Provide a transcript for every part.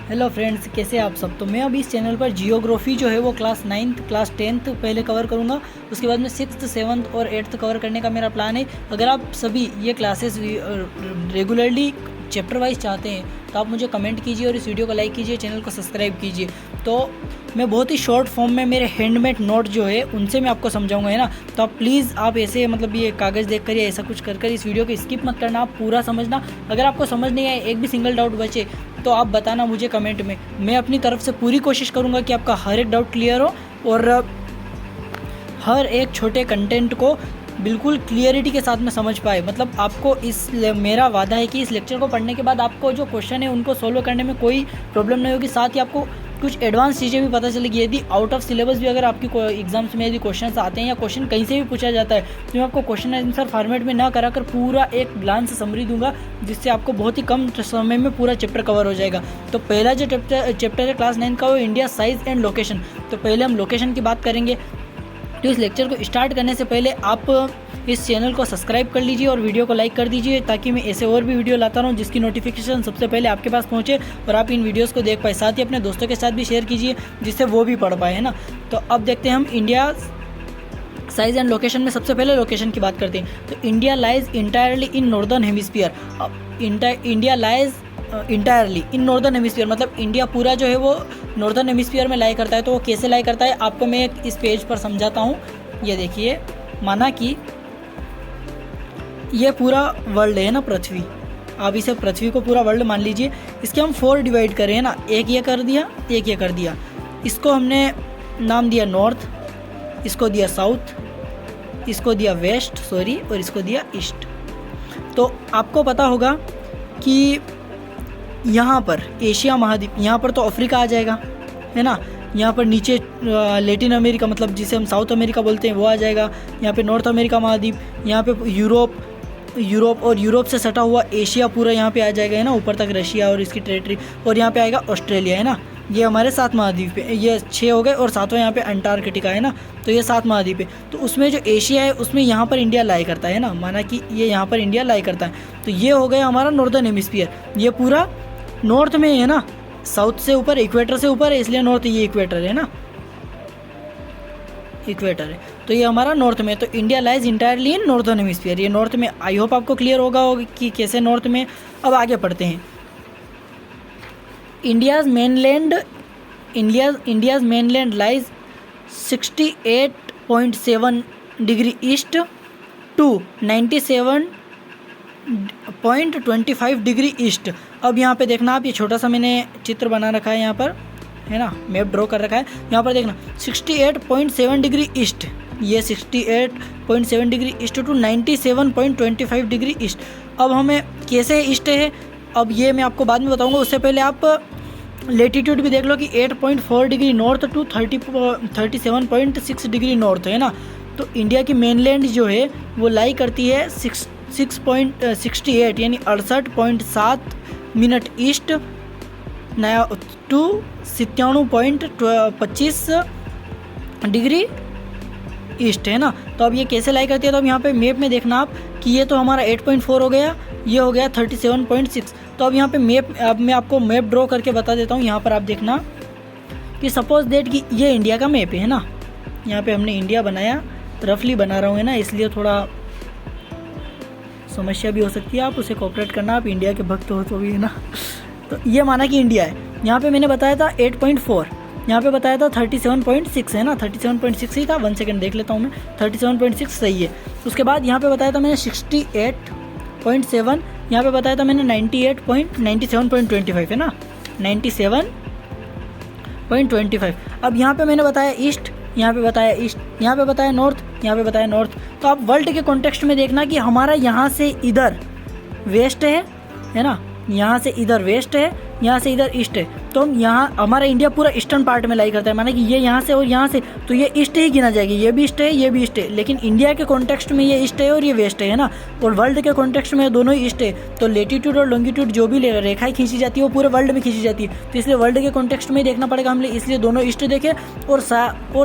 Hello friends, कैसे आप सब। तो मैं अभी इस चैनल पर जियोग्राफी जो है वो क्लास 9th क्लास 10th पहले कवर करूँगा। उसके बाद में 6th 7th और 8th कवर करने का मेरा प्लान है। अगर आप सभी ये क्लासेस रेगुलरली चैप्टर वाइज चाहते हैं तो आप मुझे कमेंट कीजिए और इस वीडियो को लाइक कीजिए, चैनल को सब्सक्राइब कीजिए। तो मैं बहुत ही शॉर्ट फॉर्म में मेरे हैंडमेड नोट जो है उनसे मैं आपको समझाऊंगा, है ना। तो आप प्लीज़ आप ऐसे मतलब ये कागज़ देख कर या ऐसा कुछ कर इस वीडियो को स्किप मत करना, आप पूरा समझना। अगर आपको समझ नहीं आए, एक भी सिंगल डाउट बचे तो आप बताना मुझे कमेंट में। मैं अपनी तरफ से पूरी कोशिश करूँगा कि आपका हर एक डाउट क्लियर हो और हर एक छोटे कंटेंट को बिल्कुल क्लियरिटी के साथ में समझ पाए। मतलब आपको मेरा वादा है कि इस लेक्चर को पढ़ने के बाद आपको जो क्वेश्चन है उनको सोल्व करने में कोई प्रॉब्लम नहीं होगी। साथ ही आपको कुछ एडवांस चीज़ें भी पता चलेगी। यदि आउट ऑफ सिलेबस भी अगर आपकी एग्जाम्स में यदि क्वेश्चन आते हैं या क्वेश्चन कहीं से भी पूछा जाता है तो मैं आपको क्वेश्चन आंसर फॉर्मेट में ना कराकर पूरा एक ग्लांस समरी दूंगा, जिससे आपको बहुत ही कम समय में पूरा चैप्टर कवर हो जाएगा। तो पहला जो चैप्टर है क्लास 9 का वो इंडिया साइज एंड लोकेशन। तो पहले हम लोकेशन की बात करेंगे। तो इस लेक्चर को स्टार्ट करने से पहले आप इस चैनल को सब्सक्राइब कर लीजिए और वीडियो को लाइक कर दीजिए, ताकि मैं ऐसे और भी वीडियो लाता रहूं जिसकी नोटिफिकेशन सबसे पहले आपके पास पहुंचे और आप इन वीडियोस को देख पाए। साथ ही अपने दोस्तों के साथ भी शेयर कीजिए जिससे वो भी पढ़ पाए, है ना। तो अब देखते हैं हम इंडिया साइज एंड लोकेशन में। सबसे पहले लोकेशन की बात करते हैं। तो India lies entirely in northern hemisphere. India lies entirely in northern hemisphere, मतलब इंडिया पूरा जो है वो नॉर्दर्न हेमिस्फीयर में लाई करता है। तो वो कैसे लाई करता है आपको मैं इस पेज पर समझाता हूँ। ये देखिए, माना कि ये पूरा वर्ल्ड है ना, पृथ्वी। आप इसे पृथ्वी को पूरा वर्ल्ड मान लीजिए। इसके हम 4 डिवाइड करें, है ना। एक ये कर दिया, एक ये कर दिया। इसको हमने नाम दिया नॉर्थ, इसको दिया साउथ, इसको दिया वेस्ट और इसको दिया ईस्ट। तो आपको पता होगा कि यहाँ पर एशिया महाद्वीप, यहाँ पर तो अफ्रीका आ जाएगा, है ना। यहाँ पर नीचे लैटिन अमेरिका, मतलब जिसे हम साउथ अमेरिका बोलते हैं, वो आ जाएगा। यहाँ पे नॉर्थ अमेरिका महाद्वीप, यहाँ पे यूरोप और यूरोप से सटा हुआ एशिया पूरा यहाँ पे आ जाएगा, है ना। ऊपर तक रशिया और इसकी टेरिटरी, और यहाँ पे आएगा ऑस्ट्रेलिया, है ना। ये हमारे 7 महाद्वीप है। ये 6 हो गए और 7वां यहाँ पे अंटार्कटिका, है ना। तो ये 7 महाद्वीप है। तो उसमें जो एशिया है उसमें यहाँ पर इंडिया लाई करता है ना। माना कि ये यहाँ पर इंडिया लाई करता है। तो ये हो गया हमारा नॉर्दर्न हेमिस्फीयर। ये पूरा नॉर्थ में है ना, साउथ से ऊपर, इक्वेटर से ऊपर है, इसलिए नॉर्थ। ये इक्वेटर है ना, इक्वेटर है। तो ये हमारा नॉर्थ में। तो India lies entirely in northern hemisphere, ये नॉर्थ में। आई होप आपको क्लियर होगा कि कैसे नॉर्थ में। अब आगे पढ़ते हैं। India's mainland lies 68.7 degree east to 97.25 degree east. अब यहाँ पे देखना आप, ये छोटा सा मैंने चित्र बना रखा है यहाँ पर, है ना, मैप ड्रॉ कर रखा है। यहाँ पर देखना 68.7 डिग्री ईस्ट, ये 68.7 degree east to 97.25 degree east. अब हमें कैसे ईस्ट है, अब ये मैं आपको बाद में बताऊंगा। उससे पहले आप लेटीट्यूड भी देख लो कि 8.4 degree north to 37.6 degree north, है ना। तो इंडिया की मेनलैंड जो है वो लाई करती है 6.68 यानी 68.7 मिनट ईस्ट नया टू 97.25 डिग्री ईस्ट, है ना। तो अब ये कैसे लाई करती है, तो अब यहाँ पे मैप में देखना आप कि ये तो हमारा 8.4 हो गया, ये हो गया 37.6। तो अब यहाँ पे अब मैं आपको मैप ड्रॉ करके बता देता हूँ। यहाँ पर आप देखना कि सपोज दैट कि ये इंडिया का मैप है ना। यहाँ पे हमने इंडिया बनाया, रफली बना रहा हूँ, है ना, इसलिए थोड़ा समस्या भी हो सकती है। आप उसे कोऑपरेट करना, आप इंडिया के भक्त हो तो भी, है ना। तो ये माना कि इंडिया है। यहाँ पे मैंने बताया था 8.4, यहाँ पे बताया था 37.6, है ना। 37.6 ही था, 1 सेकंड देख लेता हूँ मैं। 37.6 सही है। उसके बाद यहाँ पे बताया था मैंने 68.7, यहाँ पे बताया था मैंने 97.25, है ना, 97.25। अब यहाँ पे मैंने बताया ईस्ट, यहाँ पे बताया ईस्ट, यहाँ पे बताया नॉर्थ, यहाँ पे बताया नॉर्थ। तो आप वर्ल्ड के कॉन्टेक्स्ट में देखना कि हमारा यहाँ से इधर वेस्ट है ना, यहाँ से इधर वेस्ट है, यहाँ से इधर ईस्ट है। तो हम यहाँ, हमारा इंडिया पूरा ईस्टर्न पार्ट में लाई करता है। माना कि ये यहाँ से और यहाँ से, तो ये ईस्ट ही गिना जाएगी। ये भी ईस्ट है, ये भी ईस्ट है, लेकिन इंडिया के कॉन्टेक्स्ट में ये ईस्ट है और ये वेस्ट है ना। और वर्ल्ड के कॉन्टेक्स्ट में दोनों ही ईस्ट है। तो लेटीट्यूड और लॉन्गिट्यूड जो भी रेखाएं खींची जाती है वो पूरे वर्ल्ड में खींची जाती है। तो इसलिए वर्ल्ड के कॉन्टेक्स्ट में देखना पड़ेगा हमने, इसलिए दोनों ईस्ट देखे। और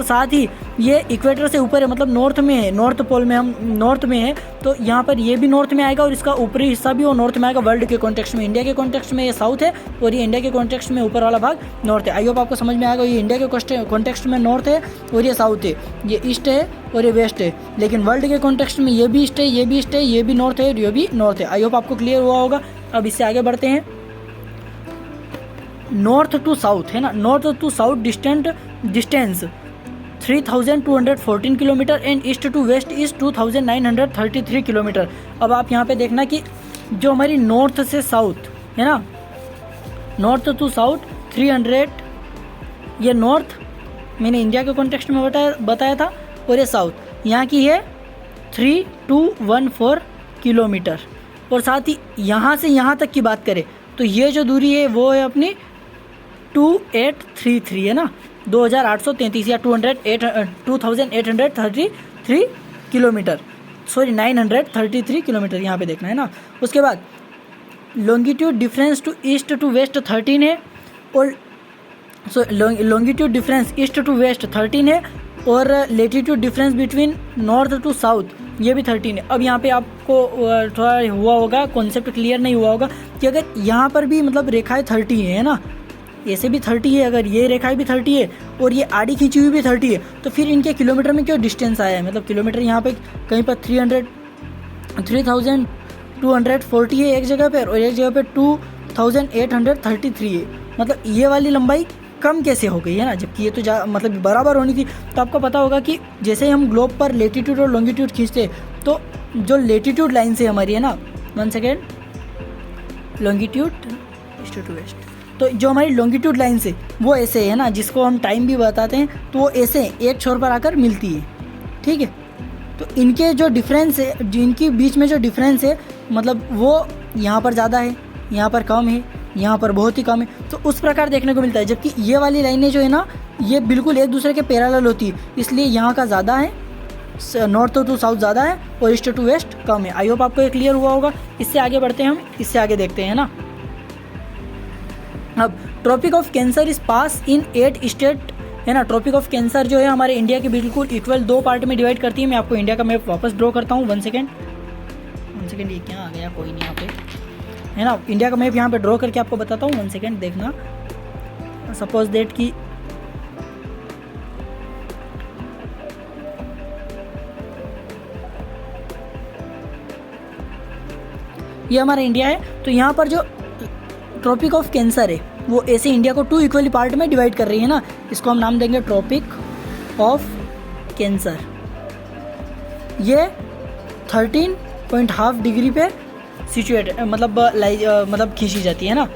साथ ही ये इक्वेटर से ऊपर है, मतलब नॉर्थ में है, नॉर्थ पोल में हम नॉर्थ में है। तो यहाँ पर ये भी नॉर्थ में आएगा और इसका ऊपरी हिस्सा भी वो नॉर्थ में आएगा। वर्ल्ड के कॉन्टेक्स्ट में, इंडिया के कॉन्टेक्स्ट में ये साउथ है और ये इंडिया के कॉन्टेक्स्ट में ऊपर वाला भाग नॉर्थ है। आई होप आपको समझ में आएगा। ये इंडिया के कॉन्टेक्स्ट में नॉर्थ है और ये साउथ है, ये ईस्ट है और ये वेस्ट है। लेकिन वर्ल्ड के कॉन्टेक्स्ट में ये भी ईस्ट है, ये भी ईस्ट है, ये भी नॉर्थ है और ये भी नॉर्थ है। आई होप आपको क्लियर हुआ होगा। अब इससे आगे बढ़ते हैं। नॉर्थ टू साउथ है ना, north to south distance 3214 kilometre and east to west is 2933 kilometre. अब आप यहाँ पे देखना कि जो हमारी नॉर्थ से साउथ है ना, नॉर्थ टू साउथ 300, ये नॉर्थ मैंने इंडिया के कॉन्टेक्स्ट में बताया था, और ये साउथ यहाँ की है 3214 किलोमीटर। और साथ ही यहाँ से यहाँ तक की बात करें तो ये जो दूरी है वो है अपनी 2833 है ना, 2833 या 2833 किलोमीटर, सॉरी 933 किलोमीटर यहाँ पे देखना है ना। उसके बाद longitude difference to east to west 13 है, और longitude difference east to west 13 है, और latitude difference between north to south ये भी 13 है। अब यहाँ पे आपको थोड़ा हुआ होगा, कॉन्सेप्ट क्लियर नहीं हुआ होगा कि अगर यहाँ पर भी मतलब रेखाएं 30 है ना, ऐसे भी 30 है, अगर ये रेखाएं भी 30 है और ये आड़ी खींची हुई भी 30 है, तो फिर इनके किलोमीटर में क्यों डिस्टेंस आया है? मतलब किलोमीटर यहाँ पे कहीं पर 3240 है एक जगह पर, और एक जगह पे 2833 है। मतलब ये वाली लंबाई कम कैसे हो गई है ना, जबकि ये तो मतलब बराबर होनी थी। तो आपको पता होगा कि जैसे हम ग्लोब पर लेटीट्यूड और लॉन्गिट्यूड खींचते तो जो लेटीट्यूड लाइन से हमारी है ना, 1 second, longitude east to west, तो जो हमारी लॉन्गिट्यूड लाइन से वो ऐसे है ना, जिसको हम टाइम भी बताते हैं, तो वो ऐसे एक छोर पर आकर मिलती है, ठीक है। तो इनके जो डिफरेंस है, जिनके बीच में जो डिफरेंस है, मतलब वो यहाँ पर ज़्यादा है, यहाँ पर कम है, यहाँ पर बहुत ही कम है, तो उस प्रकार देखने को मिलता है। जबकि ये वाली लाइनें जो है ना, ये बिल्कुल एक दूसरे के पैरेलल होती है, इसलिए यहाँ का ज़्यादा है, नॉर्थ टू साउथ ज़्यादा है और ईस्ट टू वेस्ट कम है। आई होप आपको ये क्लियर हुआ होगा। इससे आगे बढ़ते हैं हम, इससे आगे देखते हैं ना। अब tropic of cancer is pass in 8 state है ना। ट्रॉपिक ऑफ कैंसर जो है हमारे इंडिया के बिल्कुल इक्वल 2 पार्ट में डिवाइड करती है। मैं आपको इंडिया का मैप वापस ड्रॉ करता हूँ। 1 सेकेंड, ये क्या आ गया, कोई नहीं यहाँ पे है ना। इंडिया का मैप यहाँ पे ड्रॉ करके आपको बताता हूँ। 1 सेकेंड देखना। सपोज दैट कि ये हमारा इंडिया है, तो यहाँ पर जो ट्रॉपिक ऑफ कैंसर है वो ऐसे इंडिया को 2 इक्वली पार्ट में डिवाइड कर रही है ना। इसको हम नाम देंगे ट्रॉपिक ऑफ कैंसर। ये 13.5 डिग्री पे सिचुएट मतलब खींची जाती है ना।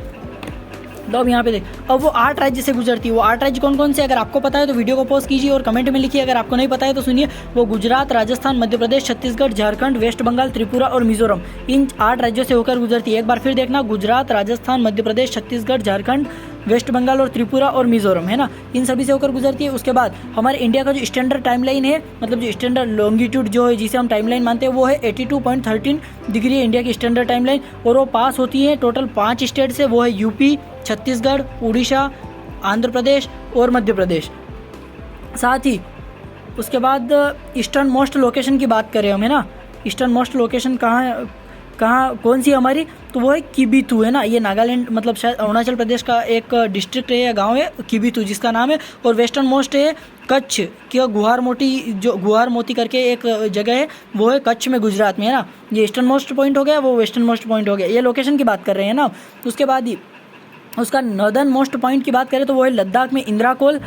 तो अब यहाँ पे देख, अब वो 8 राज्य से गुजरती है। वो 8 राज्य कौन कौन से? अगर आपको पता है तो वीडियो को पॉज कीजिए और कमेंट में लिखिए। अगर आपको नहीं पता है तो सुनिए। वो गुजरात, राजस्थान, मध्य प्रदेश, छत्तीसगढ़, झारखंड, वेस्ट बंगाल, त्रिपुरा और मिजोरम, इन 8 राज्यों से होकर गुजरती है। एक बार फिर देखना, गुजरात, राजस्थान, मध्य प्रदेश, छत्तीसगढ़, झारखंड, वेस्ट बंगाल और त्रिपुरा और मिजोरम है ना, इन सभी से होकर गुजरती है। उसके बाद हमारे इंडिया का जो स्टैंडर्ड टाइमलाइन है, मतलब जो स्टैंडर्ड लॉन्गिट्यूड जो है, जिसे हम टाइमलाइन मानते हैं, वो है 82.13 डिग्री है इंडिया की स्टैंडर्ड टाइमलाइन। और वो पास होती है टोटल 5 स्टेट से। वो है यूपी, छत्तीसगढ़, उड़ीसा, आंध्र प्रदेश और मध्य प्रदेश। साथ ही उसके बाद ईस्टर्न मोस्ट लोकेशन की बात करें हम है ना, ईस्टर्न मोस्ट लोकेशन कहाँ कौन सी हमारी, तो वो है किबिथु है ना। ये नागालैंड मतलब शायद अरुणाचल प्रदेश का एक डिस्ट्रिक्ट है या गांव है किबिथु, जिसका नाम है। और वेस्टर्न मोस्ट है कच्छ की गुहार मोती करके एक जगह है, वो है कच्छ में, गुजरात में है ना। ये ईस्टर्न मोस्ट पॉइंट हो गया, वो वेस्टर्न मोस्ट पॉइंट हो गया। ये लोकेशन की बात कर रहे हैं ना। उसके बाद ही उसका नॉर्दर्न मोस्ट पॉइंट की बात करें तो वो है लद्दाख में इंद्राकोल।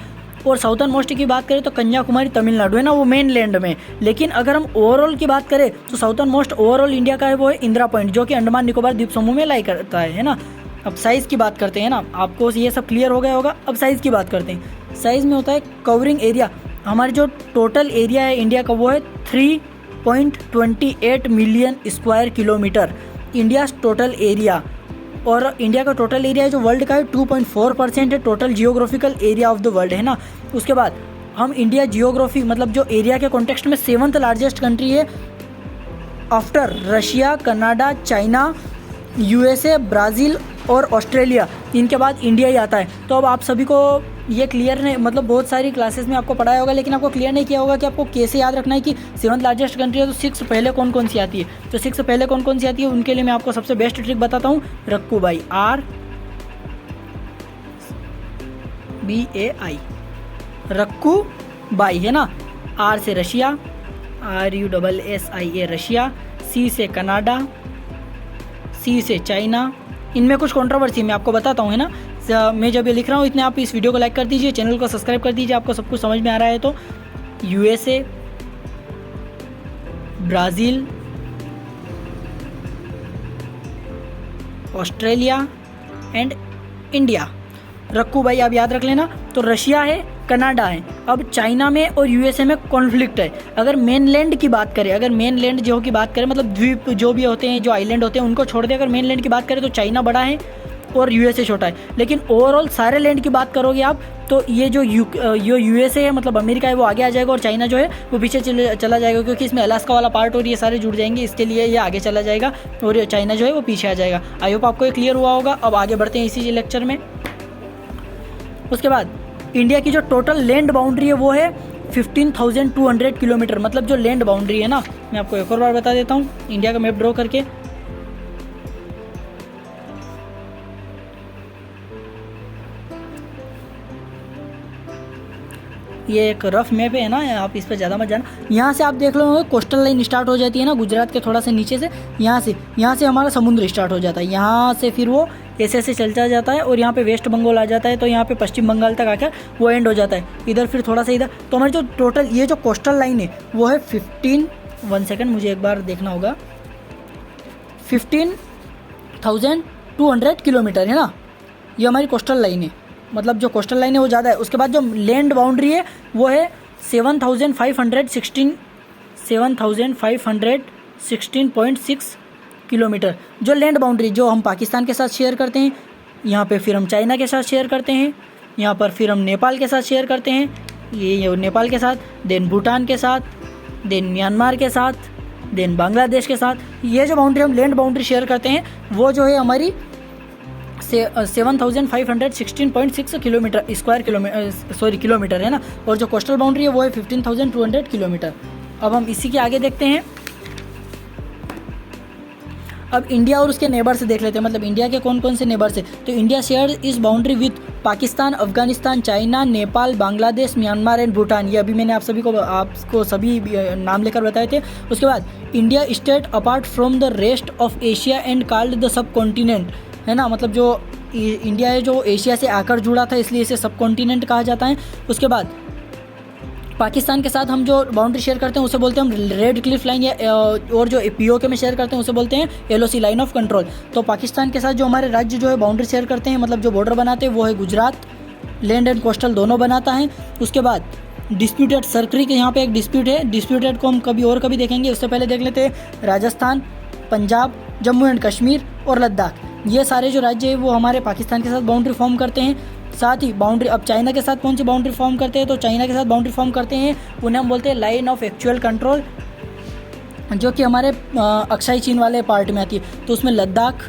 और साउथर्न मोस्ट की बात करें तो कन्याकुमारी तमिलनाडु है ना, वो मेन लैंड में। लेकिन अगर हम ओवरऑल की बात करें तो साउथर्न मोस्ट ओवरऑल इंडिया का है वो है इंदिरा पॉइंट, जो कि अंडमान निकोबार द्वीप समूह में लाई करता है ना। अब साइज़ की बात करते हैं ना, आपको ये सब क्लियर हो गया होगा। अब साइज़ की बात करते हैं। साइज़ में होता है कवरिंग एरिया। हमारी जो टोटल एरिया है इंडिया का वो है 3.28 million square kilometre, India total area. और इंडिया का टोटल एरिया जो वर्ल्ड का है 2.4% है total geographical area of the world है ना। उसके बाद हम इंडिया जियोग्राफी मतलब जो एरिया के कॉन्टेक्स्ट में 7th लार्जेस्ट कंट्री है after Russia, Canada, China, USA, Brazil और ऑस्ट्रेलिया। इनके बाद इंडिया ही आता है। तो अब आप सभी को ये क्लियर नहीं, मतलब बहुत सारी क्लासेस में आपको पढ़ाया होगा, लेकिन आपको क्लियर नहीं किया होगा कि आपको कैसे याद रखना है कि 7th लार्जेस्ट कंट्री है तो 6 पहले कौन कौन सी आती है। तो 6 पहले कौन कौन सी आती है उनके लिए मैं आपको सबसे बेस्ट ट्रिक बताता हूँ। रक्कू भाई, RUBAI, रक्कू बाई है ना। R से रशिया, RUSSIA रशिया, C से कनाडा, C से चाइना। इनमें कुछ कंट्रोवर्सी मैं आपको बताता हूँ है ना। मैं जब ये लिख रहा हूँ इतने आप इस वीडियो को लाइक कर दीजिए, चैनल को सब्सक्राइब कर दीजिए, आपको सब कुछ समझ में आ रहा है तो। USA, Brazil, Australia and India. Rakku भाई आप याद रख लेना। तो रशिया है, कनाडा है। अब चाइना में और USA में कॉन्फ्लिक्ट है। अगर मेनलैंड की बात करें, अगर मेनलैंड जो की बात करें, मतलब द्वीप जो भी होते हैं, जो आइलैंड होते हैं, उनको छोड़ दे अगर मेनलैंड की बात करें तो चाइना बड़ा है और USA छोटा है। लेकिन ओवरऑल सारे लैंड की बात करोगे आप तो ये जो USA है, मतलब अमेरिका है, वो आगे आ जाएगा और चाइना जो है वो पीछे चला जाएगा, क्योंकि इसमें अलास्का वाला पार्ट और ये सारे जुड़ जाएंगे, इसके लिए ये आगे चला जाएगा और चाइना जो है वो पीछे आ जाएगा। आई होप आपको ये क्लियर हुआ होगा। अब आगे बढ़ते हैं इसी लेक्चर में। उसके बाद इंडिया की जो टोटल लैंड बाउंड्री है वो है 15,200 किलोमीटर, मतलब जो लैंड बाउंड्री है ना। मैं आपको एक और बार बता देता हूँ इंडिया का मैप ड्रॉ करके। ये एक रफ मैप है ना, आप इस पर ज़्यादा मत जाना। यहाँ से आप देख लो कोस्टल लाइन स्टार्ट हो जाती है ना गुजरात के थोड़ा सा नीचे से। यहाँ से हमारा समुद्र स्टार्ट हो जाता है। यहाँ से फिर वो ऐसे चलता जाता है और यहाँ पे वेस्ट बंगाल आ जाता है, तो यहाँ पे पश्चिम बंगाल तक आकर वो एंड हो जाता है। इधर फिर थोड़ा सा इधर, तो हमारी जो टोटल ये जो कोस्टल लाइन है वो है 1 सेकेंड मुझे एक बार देखना होगा, 15,200 किलोमीटर है ना। ये हमारी कोस्टल लाइन है, मतलब जो कोस्टल लाइन है वो ज़्यादा है। उसके बाद जो लैंड बाउंड्री है वो है 7,516.6 किलोमीटर। जो लैंड बाउंड्री जो हम पाकिस्तान के साथ शेयर करते हैं, यहाँ पे फिर हम चाइना के साथ शेयर करते हैं, यहाँ पर फिर हम नेपाल के साथ शेयर करते हैं, ये नेपाल के साथ, देन भूटान के साथ, देन म्यांमार के साथ, देन बांग्लादेश के साथ। ये जो बाउंड्री हम लैंड बाउंड्री शेयर करते हैं वो जो है हमारी 7,516.6 किलोमीटर है ना। और जो कोस्टल बाउंड्री है वो है 15,200 किलोमीटर। अब हम इसी के आगे देखते हैं। अब इंडिया और उसके नेबर से देख लेते हैं, मतलब इंडिया के कौन कौन से नेबर से। तो इंडिया शेयर इस boundary with Pakistan, Afghanistan, China, Nepal, Bangladesh, Myanmar and Bhutan. ये अभी मैंने आपको सभी नाम लेकर बताए थे। उसके बाद India state apart from the rest of Asia and called the sub continent है ना, मतलब जो इंडिया है जो एशिया से आकर जुड़ा था इसलिए इसे सब कॉन्टिनेंट कहा जाता है। उसके बाद पाकिस्तान के साथ हम जो बाउंड्री शेयर करते हैं उसे बोलते हैं हम रेड क्लिफ लाइन, या और जो POK में शेयर करते हैं उसे बोलते हैं LOC लाइन ऑफ कंट्रोल। तो पाकिस्तान के साथ जो हमारे राज्य जो है बाउंड्री शेयर करते हैं, मतलब जो बॉर्डर बनाते हैं वो है गुजरात, लैंड एंड कोस्टल दोनों बनाता है। उसके बाद डिस्प्यूटेड सर्करी के यहाँ पे एक डिस्प्यूट है, डिस्प्यूटेड को हम कभी देखेंगे। उससे पहले देख लेते हैं राजस्थान, पंजाब, जम्मू एंड कश्मीर और लद्दाख। ये सारे जो राज्य है वो हमारे पाकिस्तान के साथ बाउंड्री फॉर्म करते हैं। साथ ही बाउंड्री अब चाइना के साथ कौन सी बाउंड्री फॉर्म करते हैं, तो चाइना के साथ बाउंड्री फॉर्म करते हैं उन्हें हम बोलते हैं लाइन ऑफ एक्चुअल कंट्रोल, जो कि हमारे अक्साई चीन वाले पार्ट में आती है। तो उसमें लद्दाख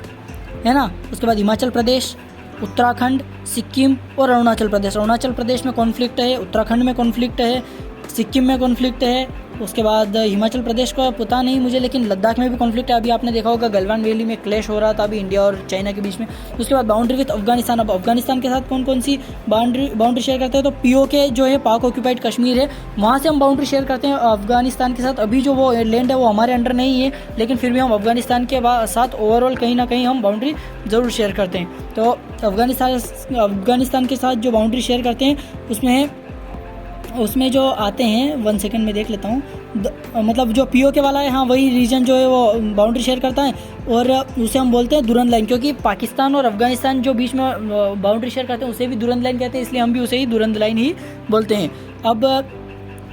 है ना, उसके बाद हिमाचल प्रदेश, उत्तराखंड, सिक्किम और अरुणाचल प्रदेश। अरुणाचल प्रदेश में कॉन्फ्लिक्ट है, उत्तराखंड में कॉन्फ्लिक्ट है, सिक्किम में कॉन्फ्लिक्ट है। उसके बाद हिमाचल प्रदेश का पता नहीं मुझे, लेकिन लद्दाख में भी कॉन्फ्लिक्ट है। अभी आपने देखा होगा गलवान वैली में क्लैश हो रहा था अभी इंडिया और चाइना के बीच में। उसके बाद बाउंड्री विथ अफगानिस्तान। अब अफगानिस्तान के साथ कौन कौन सी बाउंड्री शेयर करते हैं, तो POK जो है पाक ऑक्यूपाइड कश्मीर है, वहाँ से हम बाउंड्री शेयर करते हैं अफगानिस्तान के साथ। अभी जो वो लैंड है वो हमारे अंडर नहीं है, लेकिन फिर भी हम अफगानिस्तान के साथ ओवरऑल कहीं ना कहीं हम बाउंड्री ज़रूर शेयर करते हैं। तो अफगानिस्तान के साथ जो बाउंड्री शेयर करते हैं उसमें जो आते हैं 1 सेकंड में देख लेता हूँ, मतलब जो POK वाला है हाँ वही रीजन जो है वो बाउंड्री शेयर करता है और उसे हम बोलते हैं दुरंद लाइन, क्योंकि पाकिस्तान और अफगानिस्तान जो बीच में बाउंड्री शेयर करते हैं उसे भी दुरंद लाइन कहते हैं, इसलिए हम भी उसे ही दुरंद लाइन ही बोलते हैं। अब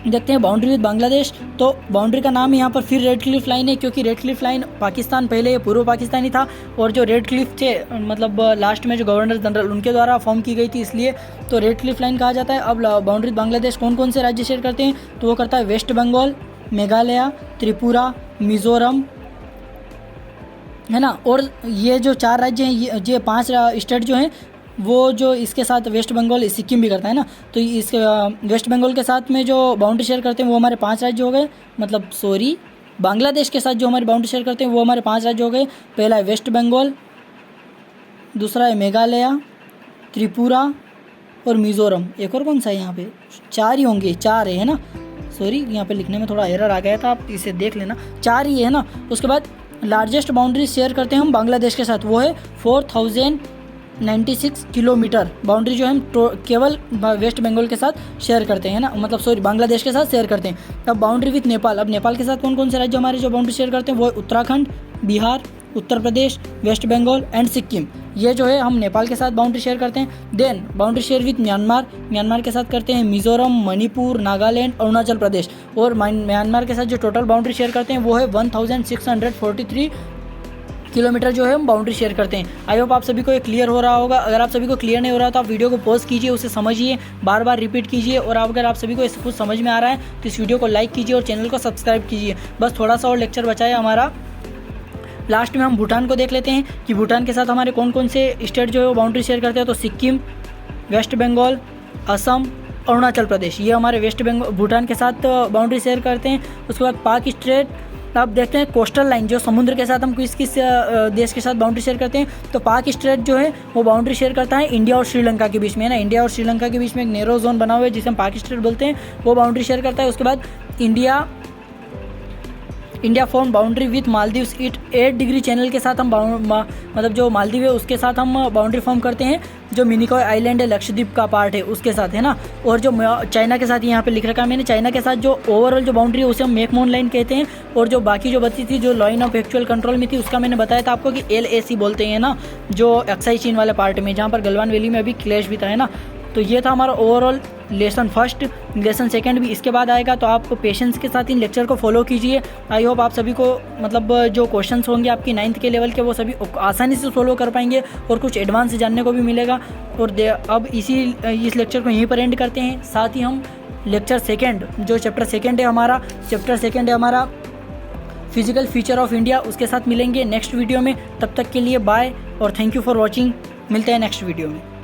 देखते हैं बाउंड्री विद बांग्लादेश। तो बाउंड्री का नाम यहाँ पर फिर रेड क्लिफ लाइन है, क्योंकि रेड क्लिफ लाइन पाकिस्तान पहले पूर्व पाकिस्तानी था और जो रेड क्लिफ थे मतलब लास्ट में जो गवर्नर जनरल उनके द्वारा फॉर्म की गई थी, इसलिए तो रेड क्लिफ लाइन कहा जाता है। अब बाउंड्री बांग्लादेश कौन कौन से राज्य शेयर करते हैं, तो वो करता है वेस्ट बंगाल, मेघालय, त्रिपुरा, मिजोरम है ना। और ये जो 4 राज्य हैं, ये 5 स्टेट जो हैं वो जो इसके साथ वेस्ट बंगाल, सिक्किम भी करता है ना, तो इस वेस्ट बंगाल के साथ में जो बाउंड्री शेयर करते हैं वो हमारे 5 राज्य हो गए, मतलब बांग्लादेश के साथ जो हमारी बाउंड्री शेयर करते हैं वो हमारे 5 राज्य हो गए। पहला है वेस्ट बंगाल, दूसरा है मेघालय, त्रिपुरा और मिज़ोरम। एक और कौन सा है यहाँ पे? 4 ही होंगे, 4 है ना, सॉरी यहाँ पे लिखने में थोड़ा एरर आ गया था, आप इसे देख लेना, 4 ही है ना। उसके बाद लार्जेस्ट बाउंड्री शेयर करते हैं हम बांग्लादेश के साथ, वो है 4096 किलोमीटर बाउंड्री जो हम केवल वेस्ट बंगाल के साथ शेयर करते हैं ना, मतलब सॉरी बांग्लादेश के साथ शेयर करते हैं। अब बाउंड्री विथ नेपाल, अब नेपाल के साथ कौन कौन से राज्य हमारे जो बाउंड्री शेयर करते हैं, वो है उत्तराखंड, बिहार, उत्तर प्रदेश, वेस्ट बंगाल एंड सिक्किम। ये जो है हम नेपाल के साथ बाउंड्री शेयर करते हैं। Then boundary share with Myanmar के साथ करते हैं मिज़ोरम, मणिपुर, नागालैंड, अरुणाचल प्रदेश। और म्यांमार के साथ जो टोटल बाउंड्री शेयर करते हैं वो है 1643 किलोमीटर जो है हम बाउंड्री शेयर करते हैं। आई होप आप सभी को ये क्लियर हो रहा होगा। अगर आप सभी को क्लियर नहीं हो रहा तो आप वीडियो को पॉज कीजिए, उसे समझिए, बार बार रिपीट कीजिए, और अगर आप सभी को इस कुछ समझ में आ रहा है तो इस वीडियो को लाइक कीजिए और चैनल को सब्सक्राइब कीजिए। बस थोड़ा सा और लेक्चर बचा है हमारा। लास्ट में हम भूटान को देख लेते हैं कि भूटान के साथ हमारे कौन कौन से स्टेट जो है वो बाउंड्री शेयर करते हैं। तो सिक्किम, वेस्ट बंगाल, असम, अरुणाचल प्रदेश, ये हमारे वेस्ट बंगाल भूटान के साथ बाउंड्री शेयर करते हैं। उसके बाद पाक स्टेट, आप देखते हैं कोस्टल लाइन जो समुद्र के साथ हम किस देश के साथ बाउंड्री शेयर करते हैं, तो पाक स्टेट जो है वो बाउंड्री शेयर करता है इंडिया और श्रीलंका के बीच में, है ना। इंडिया और श्रीलंका के बीच में एक नैरो जोन बना हुआ है जिसे हम पाक स्टेट बोलते हैं, वो बाउंड्री शेयर करता है। उसके बाद India form boundary with Maldives, 8 degree channel के साथ हम मतलब जो मालदीव है उसके साथ हम बाउंड्री फॉर्म करते हैं, जो मिनिकॉय आइलैंड है लक्षद्वीप का पार्ट है उसके साथ, है ना। और जो चाइना के साथ यहाँ पे लिख रखा है मैंने, चाइना के साथ जो ओवरऑल जो बाउंड्री है उसे हम मैकमोहन लाइन कहते हैं। और जो बाकी जो बची थी जो लाइन ऑफ एक्चुअल कंट्रोल में थी उसका मैंने बताया था आपको कि LAC बोलते हैं ना, जो एक्साई चीन वाले पार्ट में, जहाँ पर गलवान वैली में अभी क्लैश भी था, है ना। तो ये था हमारा overall lesson first, lesson second भी इसके बाद आएगा, तो आप पेशेंस के साथ इन लेक्चर को फॉलो कीजिए। आई होप आप सभी को मतलब जो क्वेश्चंस होंगे आपकी 9th के लेवल के वो सभी आसानी से फॉलो कर पाएंगे और कुछ एडवांस जानने को भी मिलेगा। और अब इस लेक्चर को यहीं पर एंड करते हैं। साथ ही हम लेक्चर सेकेंड जो चैप्टर सेकेंड है हमारा फिजिकल फीचर ऑफ इंडिया, उसके साथ मिलेंगे नेक्स्ट वीडियो में। तब तक के लिए बाय और थैंक यू फॉर वॉचिंग। मिलते हैं नेक्स्ट वीडियो में।